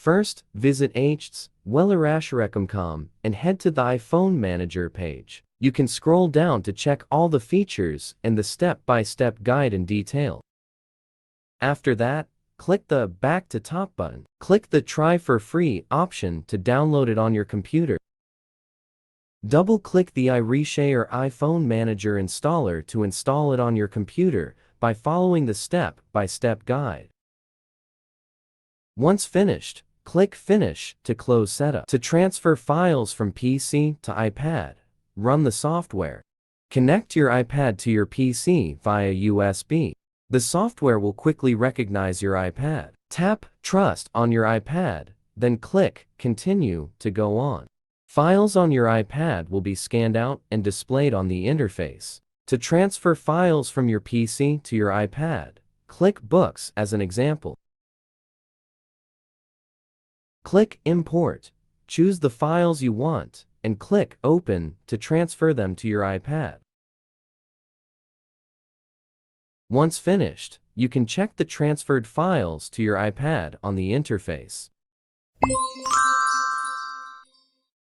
First, visit iReaShare.com and head to the iPhone Manager page. You can scroll down to check all the features and the step-by-step guide in detail. After that, click the Back to Top button. Click the Try for Free option to download it on your computer. Double-click the iReaShare iPhone Manager installer to install it on your computer by following the step-by-step guide. Once finished, click Finish to close setup. To transfer files from PC to iPad, run the software. Connect your iPad to your PC via USB. The software will quickly recognize your iPad. Tap Trust on your iPad, then click Continue to go on. Files on your iPad will be scanned out and displayed on the interface. To transfer files from your PC to your iPad, click Books as an example. Click Import, choose the files you want, and click Open to transfer them to your iPad. Once finished, you can check the transferred files to your iPad on the interface.